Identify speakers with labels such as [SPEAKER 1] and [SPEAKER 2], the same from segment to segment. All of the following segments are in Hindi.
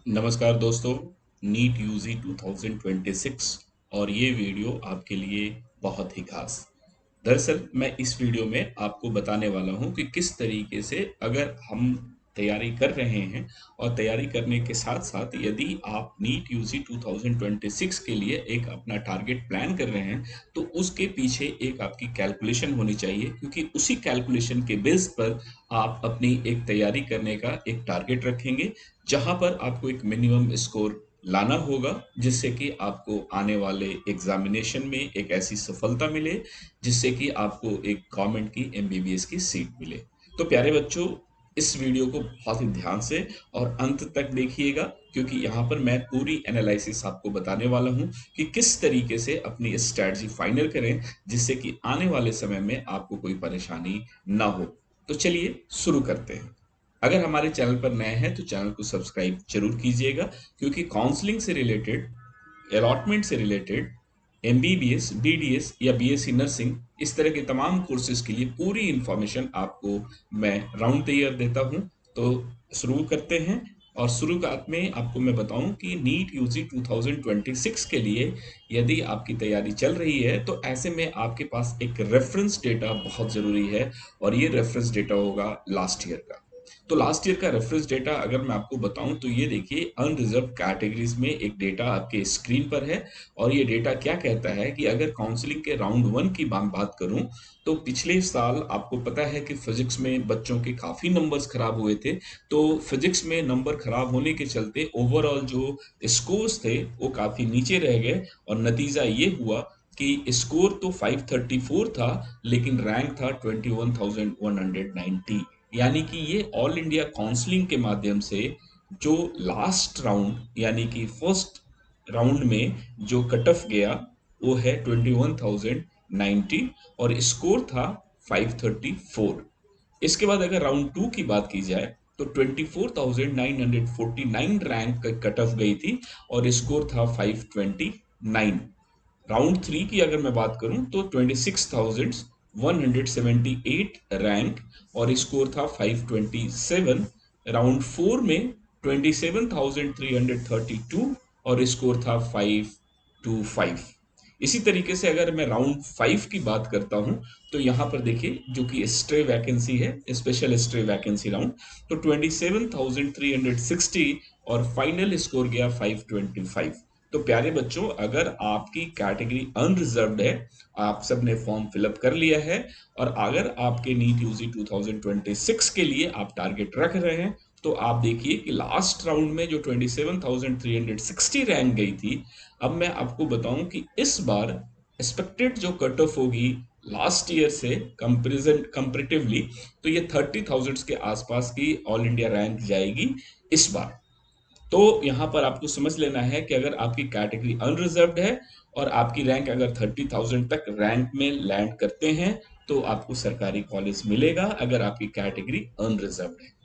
[SPEAKER 1] नमस्कार दोस्तों। नीट यूजी 2026 और ये वीडियो आपके लिए बहुत ही खास। दरअसल मैं इस वीडियो में आपको बताने वाला हूँ कि किस तरीके से अगर हम तैयारी कर रहे हैं और तैयारी करने के साथ साथ यदि आप नीट यूजी 2026 के लिए एक अपना टारगेट प्लान कर रहे हैं तो उसके पीछे एक आपकी कैलकुलेशन होनी चाहिए, क्योंकि उसी कैलकुलेशन के बेस पर आप अपनी एक तैयारी करने का एक टारगेट रखेंगे, जहां पर आपको एक मिनिमम स्कोर लाना होगा, जिससे कि आपको आने वाले एग्जामिनेशन में एक ऐसी सफलता मिले जिससे कि आपको एक गवर्नमेंट की एमबीबीएस की सीट मिले। तो प्यारे बच्चों, इस वीडियो को बहुत ही ध्यान से और अंत तक देखिएगा, क्योंकि यहाँ पर मैं पूरी एनालिसिस आपको बताने वाला हूँ कि किस तरीके से अपनी स्ट्रैटेजी फाइनल करें जिससे कि आने वाले समय में आपको कोई परेशानी ना हो। तो चलिए शुरू करते हैं। अगर हमारे चैनल पर नए हैं तो चैनल को सब्सक्राइब जरूर कीजिएगा, क्योंकि काउंसलिंग से रिलेटेड, अलॉटमेंट से रिलेटेड, एमबीबीएस, बीडीएस या बीएससी नर्सिंग, इस तरह के तमाम कोर्सेज के लिए पूरी इंफॉर्मेशन आपको मैं राउंड द ईयर देता हूं। तो शुरू करते हैं। और शुरुआत में आपको मैं बताऊं कि नीट यूजी 2026 के लिए यदि आपकी तैयारी चल रही है तो ऐसे में आपके पास एक रेफरेंस डेटा बहुत जरूरी है, और ये रेफरेंस डेटा होगा लास्ट ईयर का। तो लास्ट ईयर का रेफरेंस डेटा अगर मैं आपको बताऊं तो ये देखिए, अनरिजर्व कैटेगरीज में एक डेटा आपके स्क्रीन पर है। और ये डेटा क्या कहता है कि अगर काउंसलिंग के राउंड वन की बात करूं तो पिछले साल आपको पता है कि फिजिक्स में बच्चों के काफी नंबर्स खराब हुए थे। तो फिजिक्स में नंबर खराब होने के चलते ओवरऑल जो स्कोर्स थे वो काफी नीचे रह गए, और नतीजा ये हुआ कि स्कोर तो 534 था, लेकिन रैंक था 21,190। यानी कि ये ऑल इंडिया काउंसलिंग के माध्यम से जो लास्ट राउंड यानी कि फर्स्ट राउंड में जो कट ऑफ गया वो है 21,090, और स्कोर था 534। इसके बाद अगर राउंड टू की बात की जाए तो 24,949 रैंक का कट ऑफ गई थी, और स्कोर था 529। राउंड थ्री की अगर मैं बात करूं तो 26,178 रैंक, और स्कोर था 527। राउंड फोर में 27,332, और स्कोर था 525। इसी तरीके से अगर मैं राउंड फाइव की बात करता हूं तो यहां पर देखिए, जो कि स्ट्रे वैकेंसी है, स्पेशल स्ट्रे वैकेंसी राउंड, तो 27,360, और फाइनल स्कोर गया 525। तो प्यारे बच्चों, अगर आपकी कैटेगरी अनरिजर्व्ड है, आप सबने फॉर्म फिलअप कर लिया है, और अगर आपके नीट यूजी 2026 के लिए आप टारगेट रख रहे हैं, तो आप देखिए कि लास्ट राउंड में जो 27,360 रैंक गई थी, अब मैं आपको बताऊं कि इस बार एक्सपेक्टेड जो कट ऑफ होगी लास्ट ईयर से कंपेरिजन कंपेरेटिवली, तो ये 30,000 के आसपास की ऑल इंडिया रैंक जाएगी इस बार। तो यहां पर आपको समझ लेना है कि अगर आपकी कैटेगरी अनरिजर्व्ड है और आपकी रैंक अगर 30,000 तक रैंक में लैंड करते हैं तो आपको सरकारी कॉलेज मिलेगा, अगर आपकी कैटेगरी अनरिजर्व्ड है।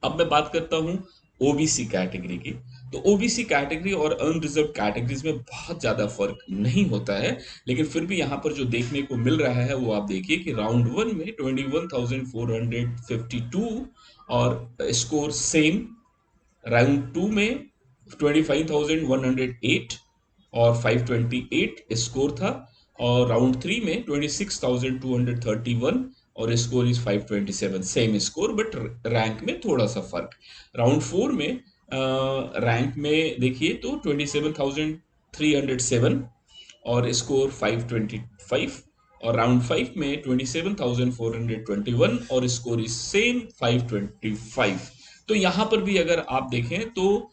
[SPEAKER 1] अब मैं बात करता हूं ओबीसी कैटेगरी की। तो ओबीसी कैटेगरी और अनरिजर्व कैटेगरीज में बहुत ज्यादा फर्क नहीं होता है, लेकिन फिर भी यहां पर जो देखने को मिल रहा है वो आप देखिए कि राउंड वन में 21,452 और स्कोर सेम, राउंड टू में 25,108 और 528 स्कोर था, और राउंड थ्री में 26,231 और score is 527, same score but rank में थोड़ा सा फर्क। राउंड फोर में रैंक में देखिए तो 27,307 और स्कोर 525, और राउंड फाइव में 27,421 और स्कोर इज सेम 525। तो यहां पर भी अगर आप देखें तो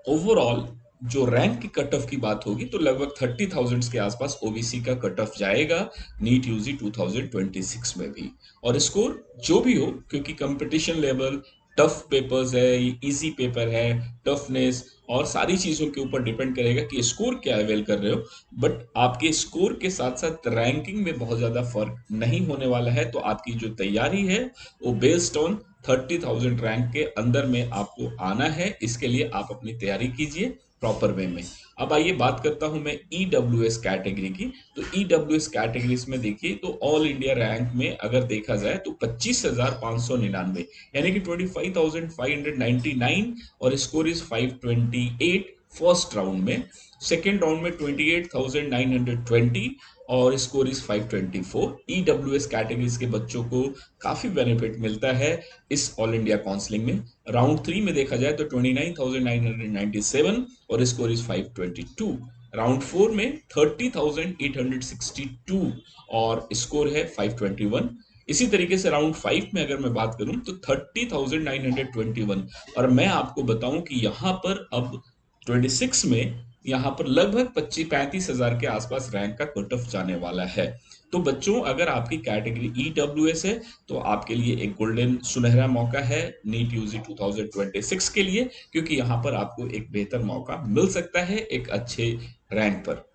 [SPEAKER 1] ओवरऑल जो रैंक की कट ऑफ की बात होगी तो लगभग 30,000 के आसपास ओबीसी का कट ऑफ जाएगा नीट यूजी 2026 में भी। और स्कोर जो भी हो, क्योंकि कंपटीशन लेवल, टफ पेपर्स है, इजी पेपर है, टफनेस और सारी चीजों के ऊपर डिपेंड करेगा कि स्कोर क्या अवेल कर रहे हो। बट आपके स्कोर के साथ साथ रैंकिंग में बहुत ज्यादा फर्क नहीं होने वाला है। तो आपकी जो तैयारी है वो बेस्ड ऑन 30,000 रैंक के अंदर में आपको आना है, इसके लिए आप अपनी तैयारी कीजिए। प्रॉपर वे में। अब आइए बात करता हूं मैं ईडब्ल्यूएस कैटेगरी की। तो ईडब्ल्यूएस कैटेगरीज में देखिए तो ऑल इंडिया रैंक में अगर देखा जाए तो 25,599, यानी कि 25,599, और स्कोर इज 528 फर्स्ट राउंड में। सेकेंड राउंड में 28,920 और स्कोर इज 524। ईडब्ल्यूएस कैटेगरीज के बच्चों को काफी बेनिफिट मिलता है इस ऑल इंडिया काउंसलिंग में। राउंड 3 में देखा जाए तो 29,997 और स्कोर इज 522। राउंड 4 में 30,862 और स्कोर है 521। इसी तरीके से राउंड 5 में अगर मैं बात करूं तो 30,921, और मैं आपको बताऊं कि यहां पर अब 26 में यहाँ पर लगभग 25-35 हजार के आसपास रैंक का कट ऑफ जाने वाला है। तो बच्चों, अगर आपकी कैटेगरी ईडब्ल्यूएस है तो आपके लिए एक गोल्डन सुनहरा मौका है नीट यूजी 2026 के लिए, क्योंकि यहाँ पर आपको एक बेहतर मौका मिल सकता है एक अच्छे रैंक पर।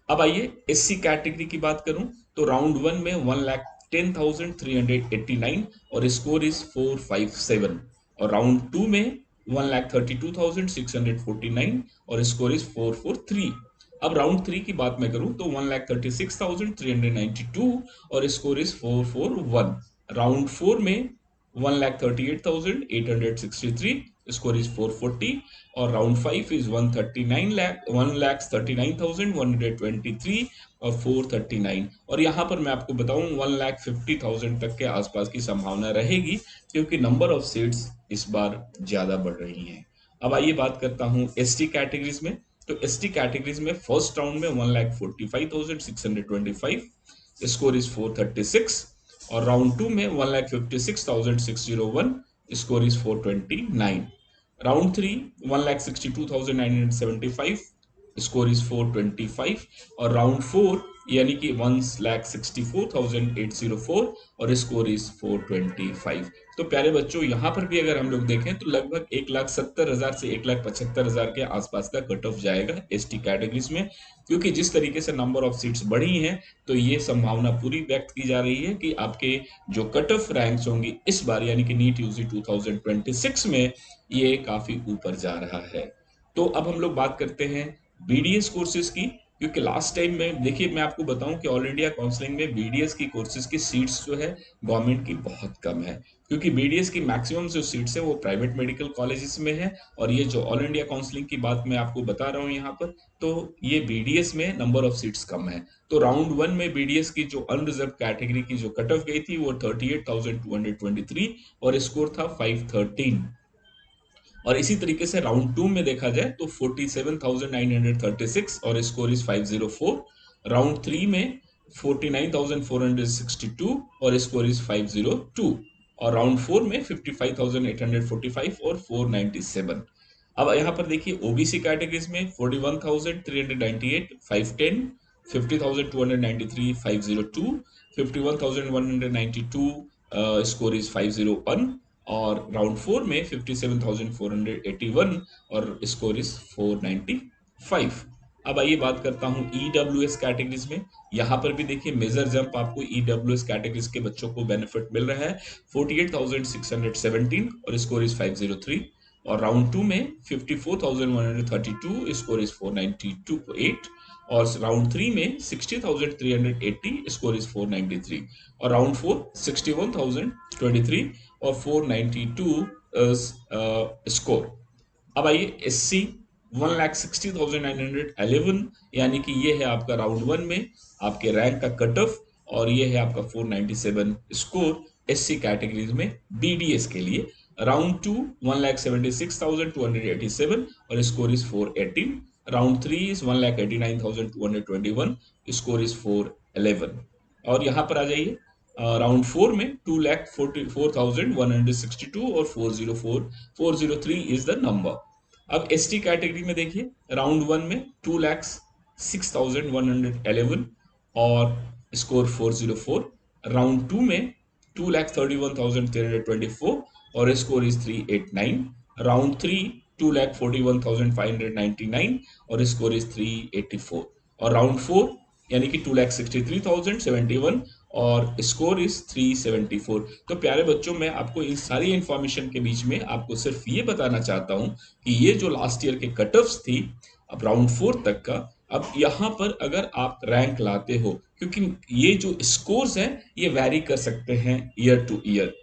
[SPEAKER 1] अब आइए एससी कैटेगरी की बात करूं तो राउंड 1 में 1,10,389 और स्कोर इज 457, और राउंड 2 में 1,32,649 और स्कोर इज 443। अब राउंड 3 की बात मैं करूं तो 1,36,392 और स्कोर इज 441। राउंड 4 में 1,38,863, स्कोर इज 440, और राउंड 5 इज 1,39,123 और 439। और यहाँ पर मैं आपको बताऊं 1,50,000 तक के आसपास की संभावना रहेगी, क्योंकि नंबर ऑफ सीट्स इस बार ज्यादा बढ़ रही हैं। अब आइए बात करता हूं एसटी कैटेगरीज में। तो एसटी कैटेगरीज में फर्स्ट राउंड में 1,45,625, स्कोर इज 436, और राउंड 2 में 1,56,601, score is 429। Round 3 1,62,975, score is 425, और राउंड 4 यानी कि 1,64,804 और स्कोर इज 425। तो प्यारे बच्चों, यहाँ पर भी अगर हम लोग देखें तो लगभग 1,70,000 से 1,75,000 के आसपास का कट ऑफ जाएगा एसटी कैटेगरीज में, क्योंकि जिस तरीके से नंबर ऑफ सीट्स बढ़ी हैं तो ये संभावना पूरी व्यक्त की जा रही है कि आपके जो कट ऑफ रैंक्स होंगी इस बार यानी कि नीट यूजी 2026 में ये काफी ऊपर जा रहा है। तो अब हम लोग बात करते हैं बीडीएस कोर्सेज की, क्योंकि लास्ट टाइम में देखिए मैं आपको बताऊं कि ऑल इंडिया काउंसलिंग में बीडीएस की कोर्सेज की सीट्स जो है गवर्नमेंट की बहुत कम है, क्योंकि बीडीएस की मैक्सिमम जो सीट्स है वो प्राइवेट मेडिकल कॉलेजेस में है। और ये जो ऑल इंडिया काउंसलिंग की बात मैं आपको बता रहा हूँ यहाँ पर, तो ये बीडीएस में नंबर ऑफ सीट्स कम है। तो राउंड 1 में बीडीएस की जो अनरिजर्व कैटेगरी की जो कट ऑफ गई थी वो 38,223 और स्कोर था 513। और इसी तरीके से राउंड 2 में देखा जाए तो 47,936 और स्कोर इज 504। राउंड 3 में 49,462 और स्कोर इज 502, और राउंड 4 में 55,845 और 497। अब यहाँ पर देखिए ओबीसी कैटेगरीज में 41,398 510, 50,293 502, 51,192 स्कोर इज 501, और राउंड 4 में 57,481 और स्कोर इज 495। अब आइए बात करता हूं ईडब्ल्यूएस कैटेगरीज में। यहां पर भी देखिए मेजर जंप आपको ईडब्ल्यूएस कैटेगरीज के बच्चों को बेनिफिट मिल रहा है। 48,617 और स्कोर इज 503, और राउंड 2 में 54,132, स्कोर इज 492.8, और राउंड 3 में 60,380, स्कोर इज 493, और राउंड 4 61,023 और 492 स्कोर। अब आइए एससी 1,60,911, यानी कि ये है आपका राउंड 1 में आपके रैंक का कट ऑफ, और ये है आपका 497 स्कोर एससी कैटेगरीज में बीडीएस के लिए। राउंड 2 1,76,287 और score is 418। Round 3 is 1,89,221, score is 411। और यहां पर आ जाइए राउंड 4 में 2,44,162 और 403 इज द नंबर। अब एसटी कैटेगरी में देखिए राउंड 1 में 2,06,111 और स्कोर 404। राउंड 2 में 2,31,324 और स्कोर इज 389। राउंड 3 2,41,599 और स्कोर इज 384, और राउंड 4 यानी कि 2,63,071 और स्कोर इज 374। तो प्यारे बच्चों, मैं आपको इन सारी इंफॉर्मेशन के बीच में आपको सिर्फ ये बताना चाहता हूँ कि ये जो लास्ट ईयर के कट ऑफ्स थी अब राउंड 4 तक का, अब यहाँ पर अगर आप रैंक लाते हो, क्योंकि ये जो स्कोर्स हैं ये वैरी कर सकते हैं ईयर टू ईयर।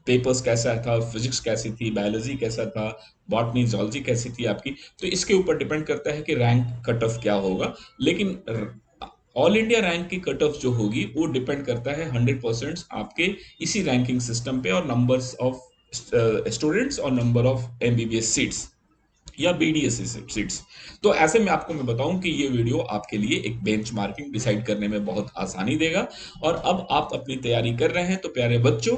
[SPEAKER 1] पेपर्स कैसा था, फिजिक्स कैसी थी, बायोलॉजी कैसा था, बॉटनी जूलॉजी कैसी थी आपकी, तो इसके ऊपर डिपेंड करता है कि रैंक कट ऑफ क्या होगा। लेकिन ऑल इंडिया रैंक की कट ऑफ जो होगी वो डिपेंड करता है 100% आपके इसी रैंकिंग सिस्टम पे और नंबर्स ऑफ स्टूडेंट्स और नंबर ऑफ एमबीबीएस सीट्स या बीडीएस सीट्स। तो ऐसे में आपको मैं बताऊं कि ये वीडियो आपके लिए एक बेंचमार्किंग डिसाइड करने में बहुत आसानी देगा। और अब आप अपनी तैयारी कर रहे हैं तो प्यारे बच्चों,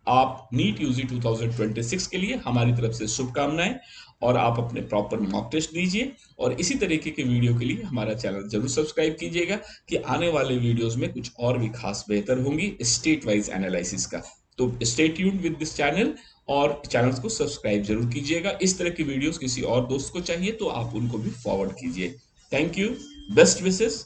[SPEAKER 1] आप नीट यूजी 2026 के लिए हमारी तरफ से शुभकामनाएं, और आप अपने प्रॉपर मॉक टेस्ट दीजिए। और इसी तरीके के वीडियो के लिए हमारा चैनल जरूर सब्सक्राइब कीजिएगा कि आने वाले वीडियोस में कुछ और भी खास बेहतर होंगी स्टेट वाइज एनालिसिस का। तो stay tuned with this channel और चैनल्स को सब्सक्राइब जरूर कीजिएगा। इस तरह की वीडियोस किसी और दोस्त को चाहिए तो आप उनको भी फॉरवर्ड कीजिए। Thank you, best wishes.